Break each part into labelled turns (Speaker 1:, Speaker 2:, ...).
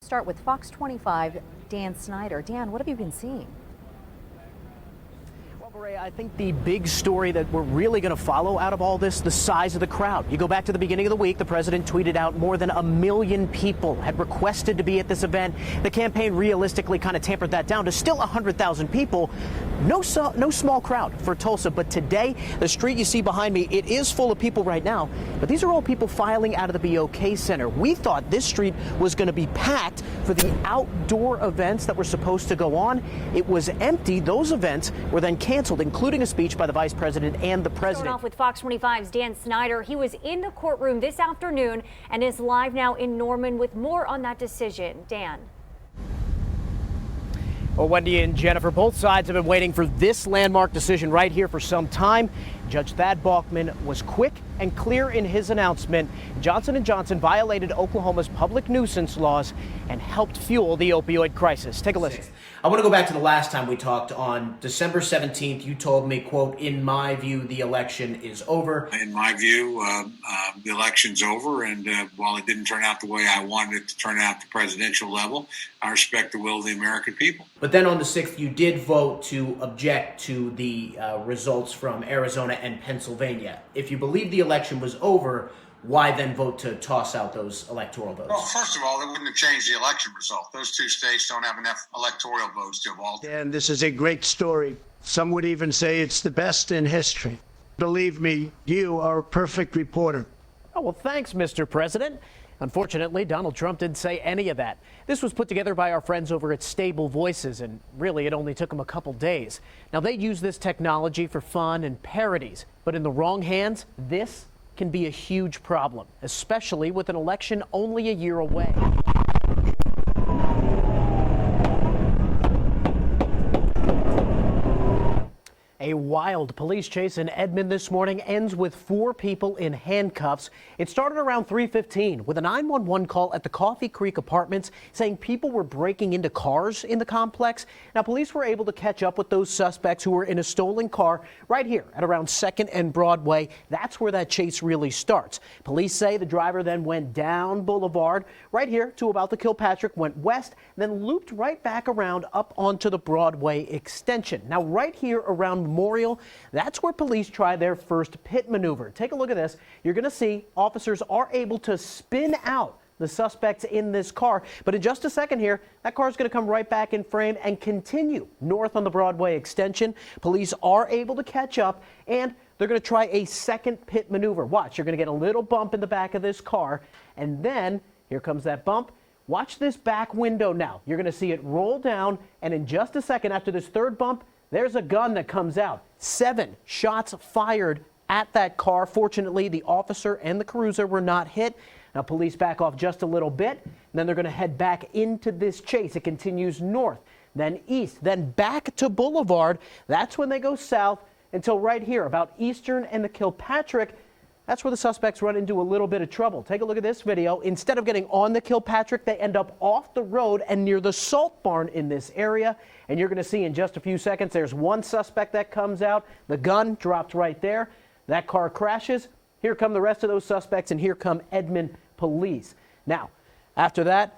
Speaker 1: start with Fox 25, Dan Snyder. Dan, what have you been seeing?
Speaker 2: I think the big story that we're really going to follow out of all this, the size of the crowd. You go back to the beginning of the week, the president tweeted out more than 1 million people had requested to be at this event. The campaign realistically kind of tampered that down to still 100,000 people. No small crowd for Tulsa, but today, the street you see behind me, it is full of people right now, but these are all people filing out of the BOK Center. We thought this street was going to be packed for the outdoor events that were supposed to go on. It was empty. Those events were then canceled, including a speech by the vice president and the president.
Speaker 3: Starting off with Fox 25's Dan Snyder. He was in the courtroom this afternoon and is live now in Norman with more on that decision. Dan.
Speaker 2: Well, Wendy and Jennifer, both sides have been waiting for this landmark decision right here for some time. Judge Thad Balkman was quick and clear in his announcement. Johnson & Johnson violated Oklahoma's public nuisance laws and helped fuel the opioid crisis. Take a listen.
Speaker 4: I want to go back to the last time we talked on December 17th. You told me, quote, "In my view, the election is over."
Speaker 5: In my view, the election's over, and while it didn't turn out the way I wanted it to turn out at the presidential level, I respect the will of the American people.
Speaker 4: But then on the 6th, you did vote to object to the results from Arizona and Pennsylvania. If you believe the election was over, why then vote to toss out those electoral votes?
Speaker 5: Well, first of all, that wouldn't have changed the election result. Those two states don't have enough electoral votes to have altered.
Speaker 6: And this is a great story. Some would even say it's the best in history. Believe me, you are a perfect reporter.
Speaker 2: Oh, well, thanks, Mr. President. Unfortunately, Donald Trump didn't say any of that. This was put together by our friends over at Stable Voices, and really it only took them a couple days. Now, they use this technology for fun and parodies, but in the wrong hands, this can be a huge problem, especially with an election only a year away. A wild police chase in Edmond this morning ends with 4 people in handcuffs. It started around 3:15 with a 911 call at the Coffee Creek Apartments saying people were breaking into cars in the complex. Now, police were able to catch up with those suspects who were in a stolen car right here at around 2nd and Broadway. That's where that chase really starts. Police say the driver then went down Boulevard right here to about the Kilpatrick, went west, then looped right back around up onto the Broadway extension. Now, right here around Memorial, that's where police try their first pit maneuver. Take a look at this. You're going to see officers are able to spin out the suspects in this car. But in just a second here, that car is going to come right back in frame and continue north on the Broadway extension. Police are able to catch up, and they're going to try a second pit maneuver. Watch, you're going to get a little bump in the back of this car, and then here comes that bump. Watch this back window now. You're going to see it roll down, and in just a second after this third bump, there's a gun that comes out. 7 shots fired at that car. Fortunately, the officer and the cruiser were not hit. Now, police back off just a little bit, and then they're going to head back into this chase. It continues north, then east, then back to Boulevard. That's when they go south until right here, about Eastern and the Kilpatrick. That's where the suspects run into a little bit of trouble. Take a look at this video. Instead of getting on the Kilpatrick, they end up off the road and near the salt barn in this area. And you're going to see in just a few seconds, there's one suspect that comes out. The gun dropped right there. That car crashes. Here come the rest of those suspects, and here come Edmond police. Now, after that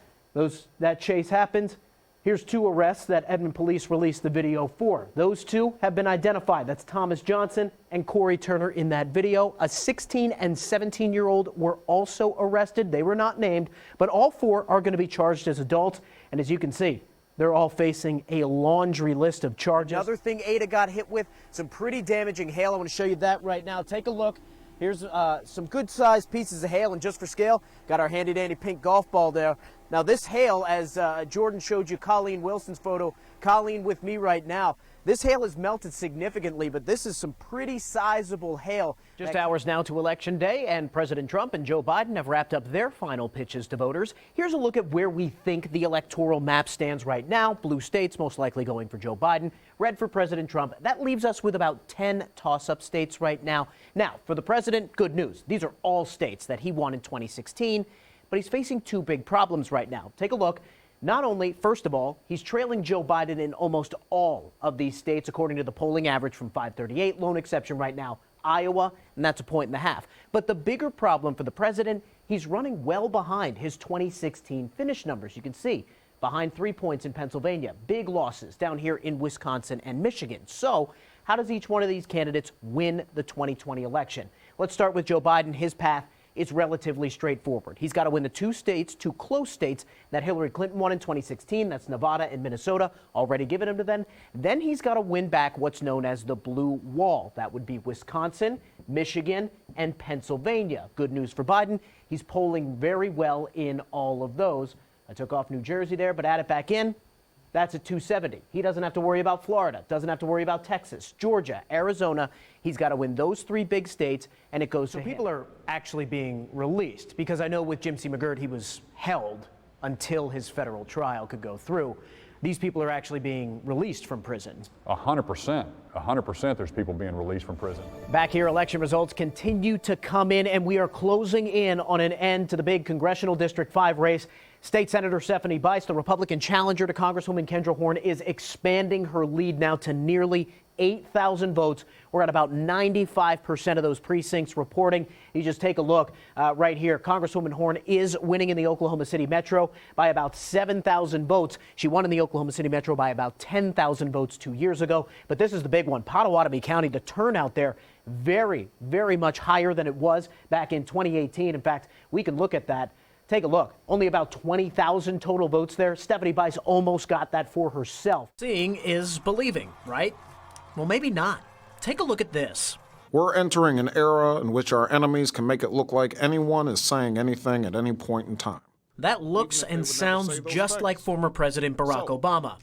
Speaker 2: chase happens. Here's 2 arrests that Edmond police released the video for. Those 2 have been identified. That's Thomas Johnson and Corey Turner in that video. A 16 and 17-year-old were also arrested. They were not named, but all 4 are going to be charged as adults. And as you can see, they're all facing a laundry list of charges. Another thing Ada got hit with, some pretty damaging hail. I want to show you that right now. Take a look. Here's some good-sized pieces of hail, and just for scale, got our handy-dandy pink golf ball there. Now, this hail, as Jordan showed you Colleen Wilson's photo, Colleen with me right now, this hail has melted significantly, but this is some pretty sizable hail. Just hours now to Election Day, and President Trump and Joe Biden have wrapped up their final pitches to voters. Here's a look at where we think the electoral map stands right now. Blue states most likely going for Joe Biden, red for President Trump. That leaves us with about 10 toss-up states right now. Now, for the president, good news. These are all states that he won in 2016, but he's facing 2 big problems right now. Take a look. Not only, first of all, he's trailing Joe Biden in almost all of these states, according to the polling average from 538, lone exception right now, Iowa, and that's a 1.5 points. But the bigger problem for the president, he's running well behind his 2016 finish numbers. You can see behind 3 points in Pennsylvania, big losses down here in Wisconsin and Michigan. So how does each one of these candidates win the 2020 election? Let's start with Joe Biden. His path is relatively straightforward. He's got to win the two close states that Hillary Clinton won in 2016. That's Nevada and Minnesota, already given him to them. Then he's got to win back what's known as the blue wall. That would be Wisconsin, Michigan, and Pennsylvania. Good news for Biden. He's polling very well in all of those. I took off New Jersey there, but add it back in. That's at 270. He doesn't have to worry about Florida, doesn't have to worry about Texas, Georgia, Arizona. He's got to win those three big states, and it goes to him.
Speaker 7: People are actually being released, because I know with Jim C. McGirt, he was held until his federal trial could go through. These people are actually being released from prison.
Speaker 8: 100%. 100% there's people being released from prison.
Speaker 2: Back here, election results continue to come in, and we are closing in on an end to the big congressional District 5 race. State Senator Stephanie Bice, the Republican challenger to Congresswoman Kendra Horn, is expanding her lead now to nearly 8,000 votes. We're at about 95% of those precincts reporting. You just take a look right here. Congresswoman Horn is winning in the Oklahoma City Metro by about 7,000 votes. She won in the Oklahoma City Metro by about 10,000 votes 2 years ago. But this is the big one. Pottawatomie County, the turnout there, very, very much higher than it was back in 2018. In fact, we can look at that. Take a look. Only about 20,000 total votes there. Stephanie Bice almost got that for herself.
Speaker 7: Seeing is believing, right? Well, maybe not. Take a look at this.
Speaker 9: We're entering an era in which our enemies can make it look like anyone is saying anything at any point in time.
Speaker 7: That looks and sounds just like former President Barack Obama.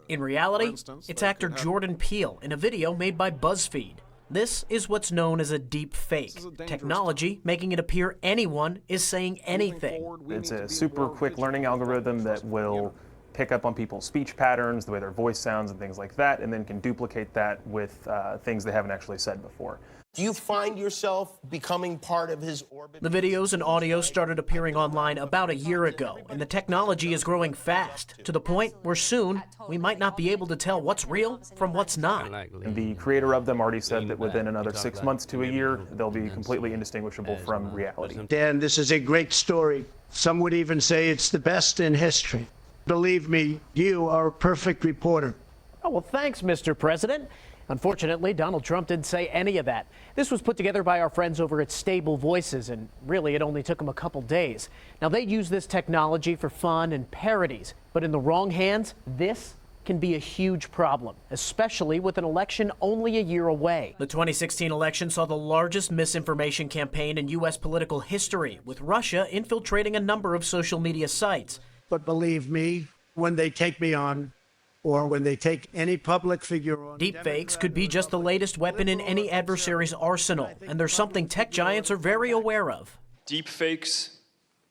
Speaker 7: In reality, it's actor Jordan Peele in a video made by BuzzFeed. This is what's known as a deep fake, technology making it appear anyone is saying anything.
Speaker 10: It's a super quick learning algorithm that will pick up on people's speech patterns, the way their voice sounds and things like that, and then can duplicate that with things they haven't actually said before.
Speaker 11: Do you find yourself becoming part of his orbit?
Speaker 7: The videos and audio started appearing online about a year ago, and the technology is growing fast, to the point where soon we might not be able to tell what's real from what's not.
Speaker 10: The creator of them already said that within another 6 months to a year, they'll be completely indistinguishable from reality.
Speaker 6: Dan, this is a great story. Some would even say it's the best in history. Believe me, you are a perfect reporter.
Speaker 2: Oh, well, thanks, Mr. President. Unfortunately, Donald Trump didn't say any of that. This was put together by our friends over at Stable Voices, and really it only took them a couple days. Now, they use this technology for fun and parodies, but in the wrong hands, this can be a huge problem, especially with an election only a year away.
Speaker 7: The 2016 election saw the largest misinformation campaign in U.S. political history, with Russia infiltrating a number of social media sites.
Speaker 6: But believe me, when they take me on, or when they take any public figure on.
Speaker 7: Deepfakes could be just the latest weapon in any adversary's arsenal, and there's something tech giants are very aware of.
Speaker 12: Deepfakes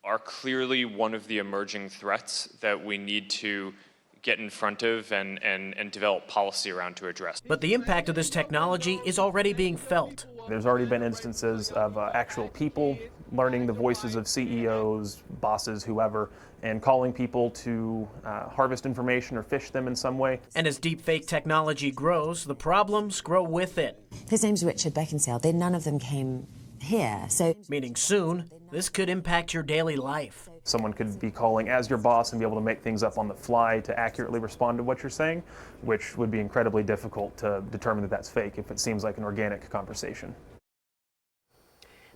Speaker 12: are clearly one of the emerging threats that we need to get in front of and develop policy around to address.
Speaker 7: But the impact of this technology is already being felt.
Speaker 10: There's already been instances of actual people learning the voices of CEOs, bosses, whoever, and calling people to harvest information or phish them in some way.
Speaker 7: And as deepfake technology grows, the problems grow with it.
Speaker 13: His name's Richard Beckinsale. None of them came here, so...
Speaker 7: Meaning soon, this could impact your daily life.
Speaker 10: Someone could be calling as your boss and be able to make things up on the fly to accurately respond to what you're saying, which would be incredibly difficult to determine that that's fake if it seems like an organic conversation.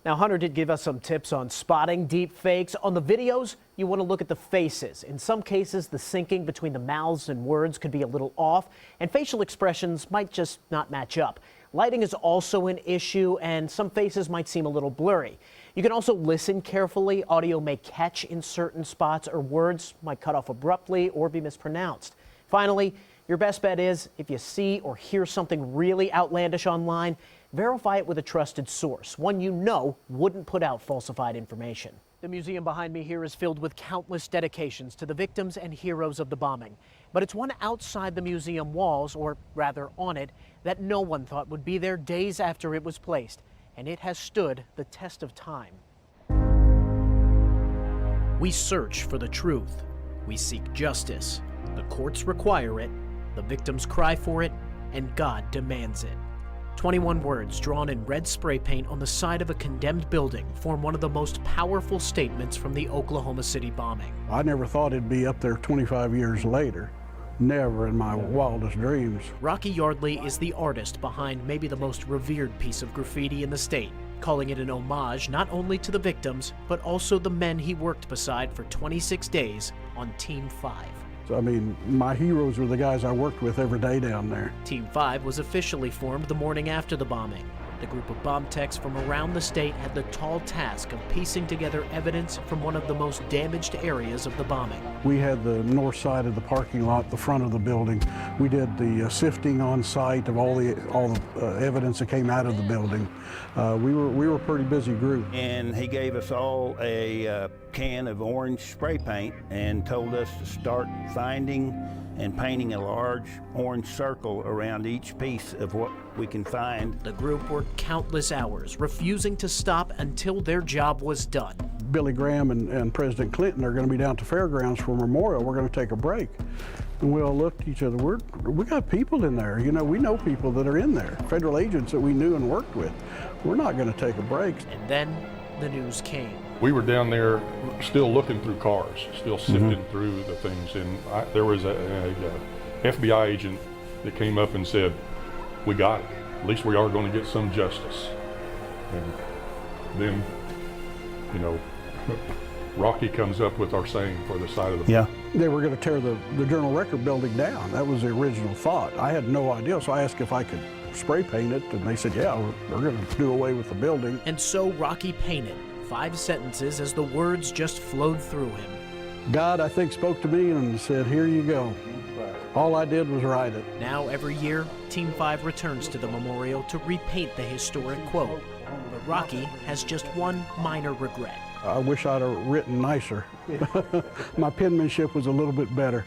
Speaker 2: Now, Hunter did give us some tips on spotting deep fakes. On the videos, you want to look at the faces. In some cases, the syncing between the mouths and words could be a little off, and facial expressions might just not match up. Lighting is also an issue, and some faces might seem a little blurry. You can also listen carefully. Audio may catch in certain spots, or words might cut off abruptly or be mispronounced. Finally, your best bet is if you see or hear something really outlandish online, verify it with a trusted source, one you know wouldn't put out falsified information. The museum behind me here is filled with countless dedications to the victims and heroes of the bombing. But it's one outside the museum walls, or rather on it, that no one thought would be there days after it was placed. And it has stood the test of time.
Speaker 7: We search for the truth. We seek justice. The courts require it. The victims cry for it, and God demands it. 21 words drawn in red spray paint on the side of a condemned building form one of the most powerful statements from the Oklahoma City bombing.
Speaker 14: I never thought it'd be up there 25 years later. Never in my wildest dreams.
Speaker 7: Rocky Yardley is the artist behind maybe the most revered piece of graffiti in the state, calling it an homage not only to the victims, but also the men he worked beside for 26 days on Team 5.
Speaker 14: So, I mean, my heroes were the guys I worked with every day down there.
Speaker 7: Team 5 was officially formed the morning after the bombing. The group of bomb techs from around the state had the tall task of piecing together evidence from one of the most damaged areas of the bombing.
Speaker 14: We had the north side of the parking lot, the front of the building. We did the sifting on site of all the evidence that came out of the building. We were a pretty busy group.
Speaker 15: And he gave us all a can of orange spray paint and told us to start finding and painting a large orange circle around each piece of what we can find.
Speaker 7: The group worked countless hours, refusing to stop until their job was done.
Speaker 14: Billy Graham and President Clinton are going to be down at the fairgrounds for Memorial. We're going to take a break. And we all looked at each other. We got people in there. You know, we know people that are in there, federal agents that we knew and worked with. We're not going to take a break.
Speaker 7: And then the news came.
Speaker 8: We were down there still looking through cars, still sifting through the things, and there was a FBI agent that came up and said, "We got it. At least we are going to get some justice." And then, you know, Rocky comes up with our saying for the side of the
Speaker 14: Yeah. They were going to tear the Journal Record building down. That was the original thought. I had no idea, so I asked if I could spray paint it, and they said, yeah, we're going to do away with the building.
Speaker 7: And so Rocky painted 5 sentences as the words just flowed through him.
Speaker 14: God, I think, spoke to me and said, here you go. All I did was write it.
Speaker 7: Now every year, Team 5 returns to the memorial to repaint the historic quote. But Rocky has just one minor regret.
Speaker 14: I wish I'd have written nicer. My penmanship was a little bit better.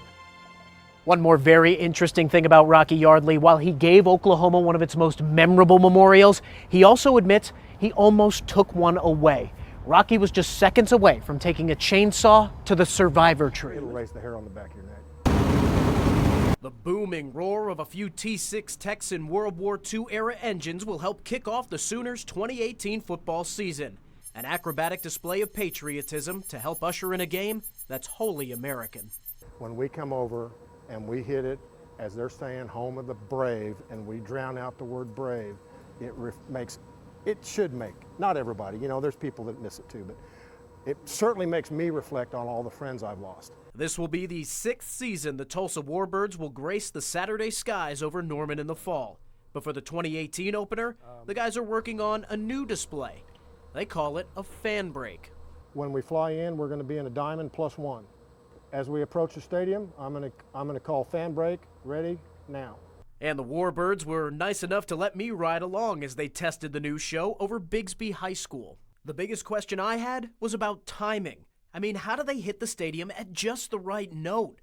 Speaker 2: One more very interesting thing about Rocky Yardley, while he gave Oklahoma one of its most memorable memorials, he also admits he almost took one away. Rocky was just seconds away from taking a chainsaw to the survivor tree.
Speaker 9: It'll raise the hair on the back of your neck.
Speaker 7: The booming roar of a few T6 Texan World War II era engines will help kick off the Sooners' 2018 football season. An acrobatic display of patriotism to help usher in a game that's wholly American.
Speaker 9: When we come over and we hit it, as they're saying, home of the brave, and we drown out the word brave, it should make, not everybody, you know, there's people that miss it too, but it certainly makes me reflect on all the friends I've lost.
Speaker 7: This will be the 6th season the Tulsa Warbirds will grace the Saturday skies over Norman in the fall. But for the 2018 opener, the guys are working on a new display. They call it a fan break.
Speaker 9: When we fly in, we're going to be in a diamond +1. As we approach the stadium, I'm going to call fan break, ready, now.
Speaker 7: And the Warbirds were nice enough to let me ride along as they tested the new show over Bigsby High School. The biggest question I had was about timing. I mean, how do they hit the stadium at just the right note?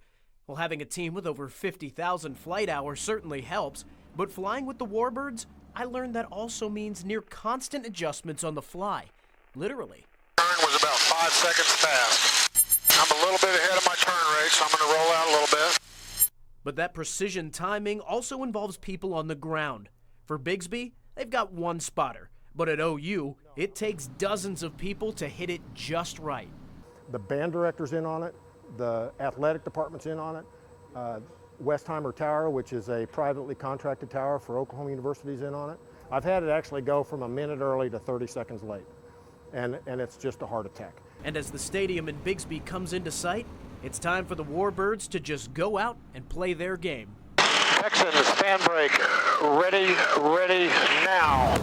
Speaker 7: Well, having a team with over 50,000 flight hours certainly helps, but flying with the Warbirds, I learned that also means near constant adjustments on the fly. Literally.
Speaker 16: Turn was about 5 seconds fast. I'm a little bit ahead of my turn rate, so I'm going to roll out a little bit.
Speaker 7: But that precision timing also involves people on the ground. For Bigsby, they've got one spotter. But at OU, it takes dozens of people to hit it just right.
Speaker 9: The band director's in on it, the athletic department's in on it, Westheimer Tower, which is a privately contracted tower for Oklahoma University, is in on it. I've had it actually go from a minute early to 30 seconds late, and it's just a heart attack.
Speaker 7: And as the stadium in Bigsby comes into sight, it's time for the Warbirds to just go out and play their game.
Speaker 16: Texans, fan break, ready, now.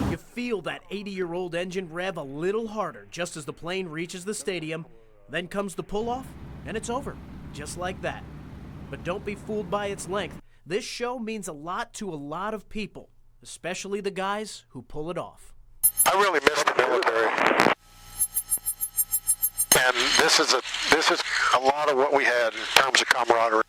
Speaker 7: You feel that 80-year-old engine rev a little harder just as the plane reaches the stadium. Then comes the pull-off, and it's over, just like that. But don't be fooled by its length. This show means a lot to a lot of people, especially the guys who pull it off.
Speaker 16: I really miss the military. And this is a lot of what we had in terms of camaraderie.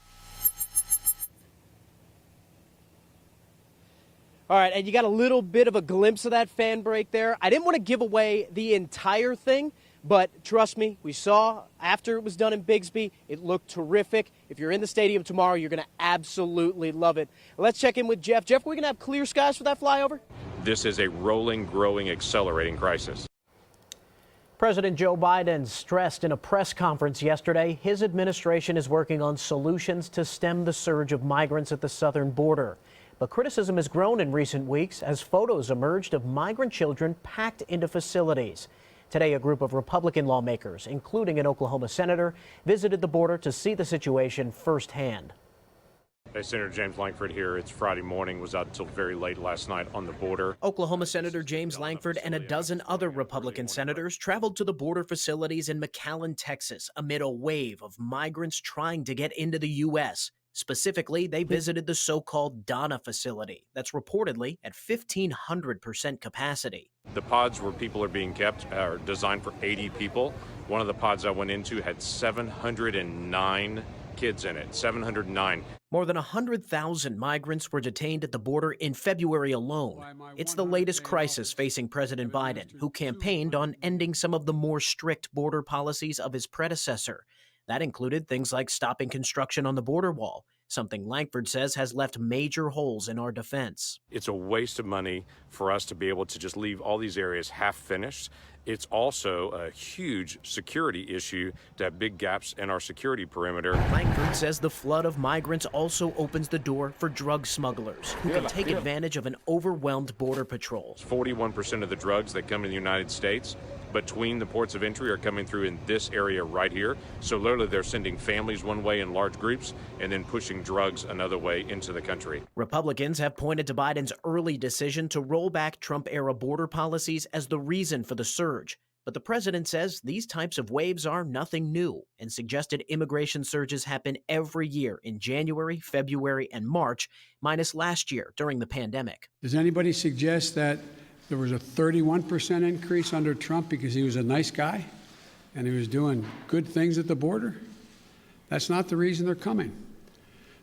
Speaker 2: All right, and you got a little bit of a glimpse of that fan break there. I didn't want to give away the entire thing, But trust me, we saw after it was done in Bigsby, it looked terrific. If you're in the stadium tomorrow, you're going to absolutely love it. Let's check in with Jeff. Jeff, we're going to have clear skies for that flyover?
Speaker 17: This is a rolling, growing, accelerating crisis.
Speaker 2: President Joe Biden stressed in a press conference yesterday his administration is working on solutions to stem the surge of migrants at the southern border. But criticism has grown in recent weeks as photos emerged of migrant children packed into facilities. Today, a group of Republican lawmakers, including an Oklahoma senator, visited the border to see the situation firsthand.
Speaker 17: Hey, Senator James Lankford here. It's Friday morning, was out until very late last night on the border.
Speaker 7: Oklahoma Senator James Lankford and a dozen other Republican senators traveled to the border facilities in McAllen, Texas, amid a wave of migrants trying to get into the U.S. Specifically, they visited the so-called Donna facility that's reportedly at 1,500% capacity.
Speaker 17: The pods where people are being kept are designed for 80 people. One of the pods I went into had 709 kids in it, 709.
Speaker 7: More than 100,000 migrants were detained at the border in February alone. It's the latest crisis facing President Biden, who campaigned on ending some of the more strict border policies of his predecessor. That included things like stopping construction on the border wall, something Lankford says has left major holes in our defense.
Speaker 17: It's a waste of money for us to be able to just leave all these areas half finished. It's also a huge security issue to have big gaps in our security perimeter.
Speaker 7: Lankford says the flood of migrants also opens the door for drug smugglers who can take advantage of an overwhelmed border patrol.
Speaker 17: 41% of the drugs that come in the United States between the ports of entry are coming through in this area right here. So literally they're sending families one way in large groups and then pushing drugs another way into the country.
Speaker 7: Republicans have pointed to Biden's early decision to roll back Trump-era border policies as the reason for the surge. But the president says these types of waves are nothing new and suggested immigration surges happen every year in January, February, and March, minus last year during the pandemic.
Speaker 18: Does anybody suggest that there was a 31% increase under Trump because he was a nice guy and he was doing good things at the border? That's not the reason they're coming.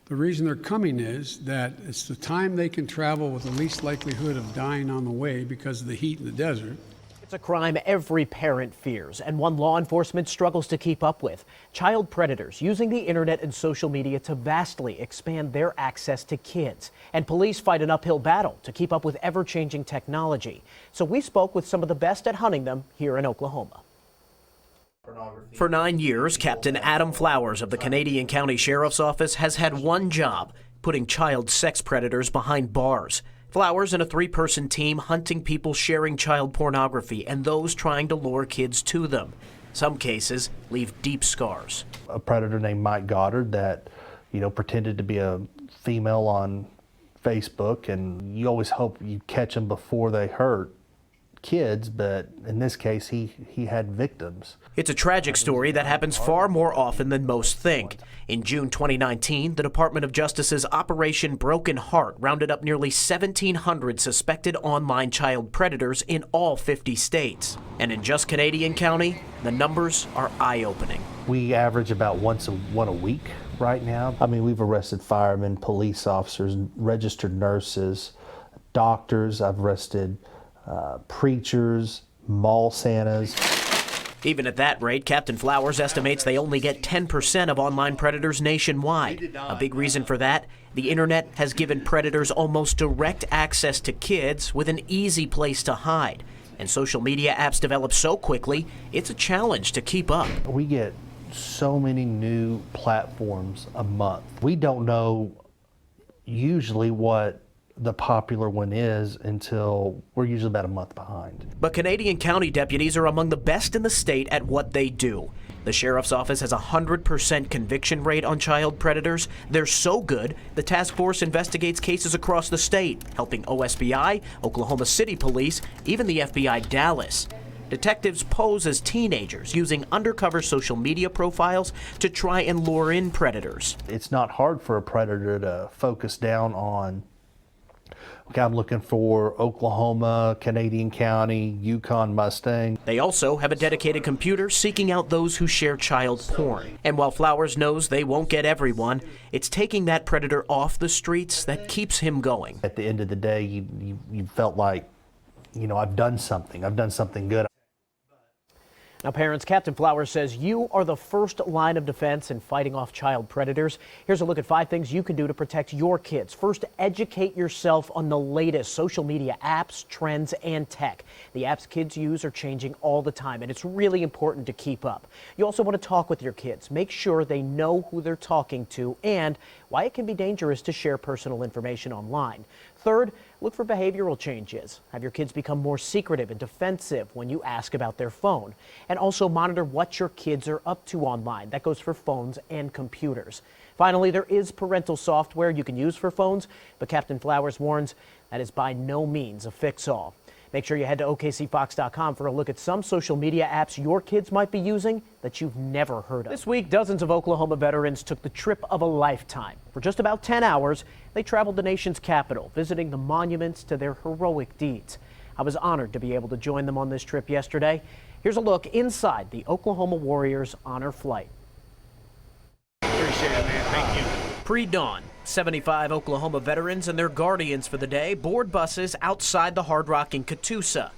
Speaker 18: The reason they're coming is that it's the time they can travel with the least likelihood of dying on the way because of the heat in the desert.
Speaker 2: It's a crime every parent fears and one law enforcement struggles to keep up with. Child predators using the internet and social media to vastly expand their access to kids. And police fight an uphill battle to keep up with ever-changing technology. So we spoke with some of the best at hunting them here in Oklahoma.
Speaker 7: For 9 years, Captain Adam Flowers of the Canadian County Sheriff's Office has had one job, putting child sex predators behind bars. Flowers and a 3-person team hunting people sharing child pornography and those trying to lure kids to them. Some cases leave deep scars.
Speaker 19: A predator named Mike Goddard that, pretended to be a female on Facebook, and you always hope you catch them before they hurt kids, but in this case, he had victims.
Speaker 7: It's a tragic story that happens far more often than most think. In June 2019, the Department of Justice's Operation Broken Heart rounded up nearly 1,700 suspected online child predators in all 50 states. And in just Canadian County, the numbers are eye-opening.
Speaker 19: We average about one a week right now. I mean, we've arrested firemen, police officers, registered nurses, doctors. I've arrested preachers, mall Santas.
Speaker 7: Even at that rate, Captain Flowers estimates they only get 10% of online predators nationwide. A big reason for that, the internet has given predators almost direct access to kids with an easy place to hide. And social media apps develop so quickly, it's a challenge to keep up.
Speaker 19: We get so many new platforms a month. We don't know usually what the popular one is until we're usually about a month behind.
Speaker 7: But Canadian County deputies are among the best in the state at what they do. The Sheriff's Office has a 100% conviction rate on child predators. They're so good, the task force investigates cases across the state, helping OSBI, Oklahoma City Police, even the FBI Dallas. Detectives pose as teenagers using undercover social media profiles to try and lure in predators.
Speaker 19: It's not hard for a predator to focus down on, okay, I'm looking for Oklahoma, Canadian County, Yukon Mustang.
Speaker 7: They also have a dedicated computer seeking out those who share child porn. And while Flowers knows they won't get everyone, it's taking that predator off the streets that keeps him going.
Speaker 19: At the end of the day, you felt like, I've done something good.
Speaker 2: Now, parents, Captain Flowers says you are the first line of defense in fighting off child predators. Here's a look at 5 things you can do to protect your kids. First, educate yourself on the latest social media apps, trends, and tech. The apps kids use are changing all the time, and it's really important to keep up. You also want to talk with your kids. Make sure they know who they're talking to and why it can be dangerous to share personal information online. Third, look for behavioral changes. Have your kids become more secretive and defensive when you ask about their phone. And also monitor what your kids are up to online. That goes for phones and computers. Finally, there is parental software you can use for phones, but Captain Flowers warns that is by no means a fix-all. Make sure you head to OKCFox.com for a look at some social media apps your kids might be using that you've never heard of. This week, dozens of Oklahoma veterans took the trip of a lifetime. For just about 10 hours, they traveled the nation's capital, visiting the monuments to their heroic deeds. I was honored to be able to join them on this trip yesterday. Here's a look inside the Oklahoma Warriors Honor Flight.
Speaker 7: Appreciate it, man. Thank you. Pre-dawn, 75 Oklahoma veterans and their guardians for the day board buses outside the Hard Rock in Catoosa.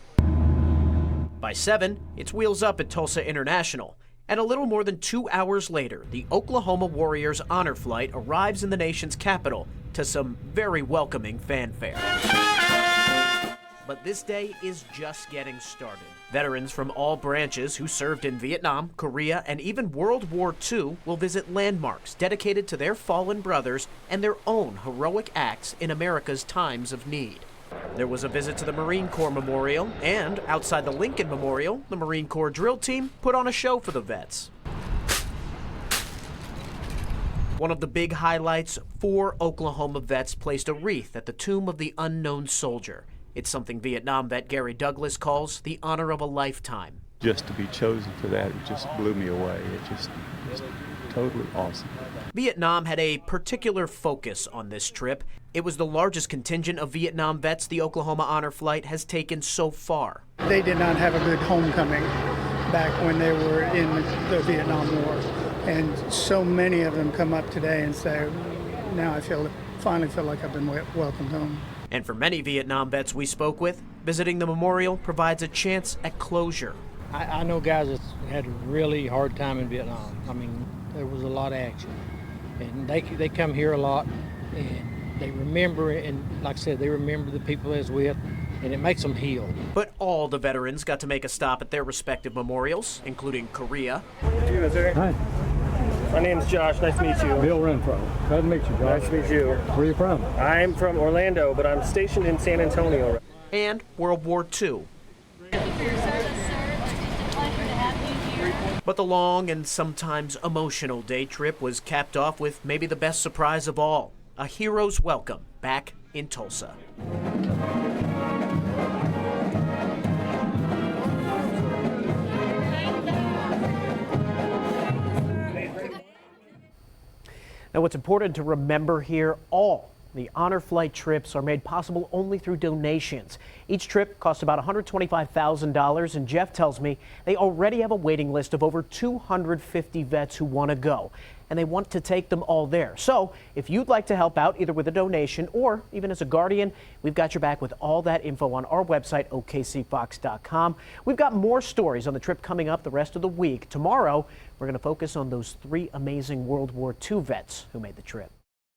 Speaker 7: By 7, it's wheels up at Tulsa International. And a little more than 2 hours later, the Oklahoma Warriors Honor Flight arrives in the nation's capital to some very welcoming fanfare. But this day is just getting started. Veterans from all branches who served in Vietnam, Korea, and even World War II will visit landmarks dedicated to their fallen brothers and their own heroic acts in America's times of need. There was a visit to the Marine Corps Memorial, and outside the Lincoln Memorial, the Marine Corps drill team put on a show for the vets. One of the big highlights, 4 Oklahoma vets placed a wreath at the tomb of the unknown soldier. It's something Vietnam vet Gary Douglas calls the honor of a lifetime.
Speaker 20: Just to be chosen for that, it just blew me away. It just totally awesome.
Speaker 7: Vietnam had a particular focus on this trip. It was the largest contingent of Vietnam vets the Oklahoma Honor Flight has taken so far.
Speaker 21: They did not have a good homecoming back when they were in the Vietnam War. And so many of them come up today and say, now I finally feel like I've been welcomed home.
Speaker 7: And for many Vietnam vets we spoke with, visiting the memorial provides a chance at closure.
Speaker 22: I know guys that had a really hard time in Vietnam. I mean, there was a lot of action. And they come here a lot, and they remember it, and like I said, they remember the people they was with, and it makes them heal.
Speaker 7: But all the veterans got to make a stop at their respective memorials, including Korea.
Speaker 23: Hey, sir. Hi. My name's Josh. Nice to meet you.
Speaker 22: Bill Renfro. Nice to meet you, Josh.
Speaker 23: Nice to meet you.
Speaker 22: Where are you from?
Speaker 23: I'm from Orlando, but I'm stationed in San Antonio.
Speaker 7: And World War II. But the long and sometimes emotional day trip was capped off with maybe the best surprise of all, a hero's welcome back in Tulsa.
Speaker 2: Now, what's important to remember here, all the honor flight trips are made possible only through donations. Each trip costs about $125,000, and Jeff tells me they already have a waiting list of over 250 vets who want to go, and they want to take them all there. So if you'd like to help out either with a donation or even as a guardian, we've got your back with all that info on our website, OKCFox.com. We've got more stories on the trip coming up the rest of the week. Tomorrow, we're going to focus on those 3 amazing World War II vets who made the trip.